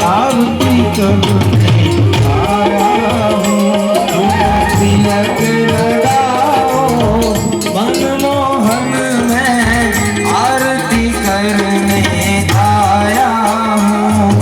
आरती करने आया हूँ। तिलक लगाओ मनमोहन में आरती करने आया हूँ।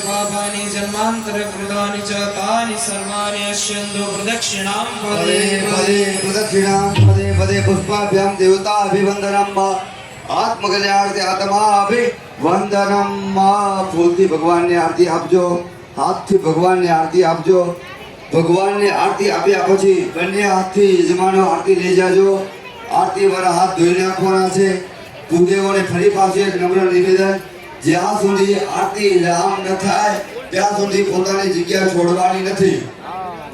पापानि जन्मान्तरकृतानि च तानि सर्वाणि अश्यन्तु प्रदक्षिणां पदे पदे प्रदक्षिणां पदे पदे पुष्पाभ्यां देवता अभिवंदनम आत्मकल्याणार्थे आत्मा अभिवंदनम। फूलથી ભગવાનને આરતી આપજો, હાથથી ભગવાનને આરતી આપજો। ભગવાનને આરતી આપ્યા પછી બંને હાથથી યજમાનો આરતી લઈ જાજો। આરતી વાળા હાથ ધોઈ નાખવાના છે। ભૂદેવોને ફરી પાછું એક નમ્ર નિવેદન, જ્યાં સુધી આરતી રામ ન થાય ત્યાં સુધી પોતાની જગ્યા છોડવાની નથી।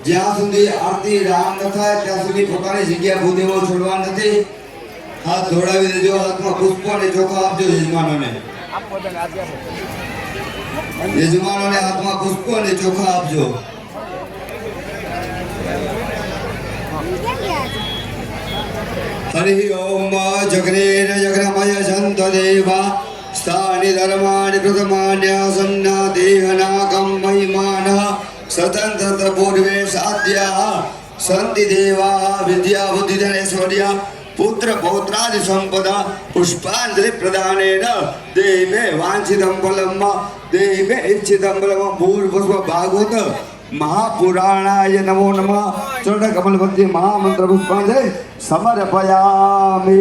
જ્યાં સુધી આરતી રામ ન થાય ત્યાં સુધી પોતાની જગ્યા ભૂદેવો છોડવાની નથી। હાથ ધોડાવી દેજો, હાથમાં પુષ્પ અને ચોખા આપજો યજમાનોને। યજમાનોને હાથમાં પુષ્પ અને ચોખા આપજો। हरि ओम जगनेन जगन्मय संत देवा स्थानि धर्माणि प्रथमान्यासन्ना देहनागं महिमानः स्वतंत्र पूर्वे साध्याः सन्ति देवाः विद्या बुद्धिधनैश्वर्या पुत्र पौत्रादि संपदा पुष्पांजलि प्रदानेन देवे वांछितं फलं देवे इच्छितं फलं। भूर्भुव भागवत महापुराणाय नमो नमः। चरण कमल मध्य महामंत्र पुष्पांजलि समर्पयामि।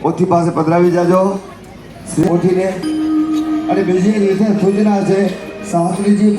पोथी पासे पधरावी जाजो पोथीने। અને બીજી રીતે સૂચના છે, શાસ્ત્રીજી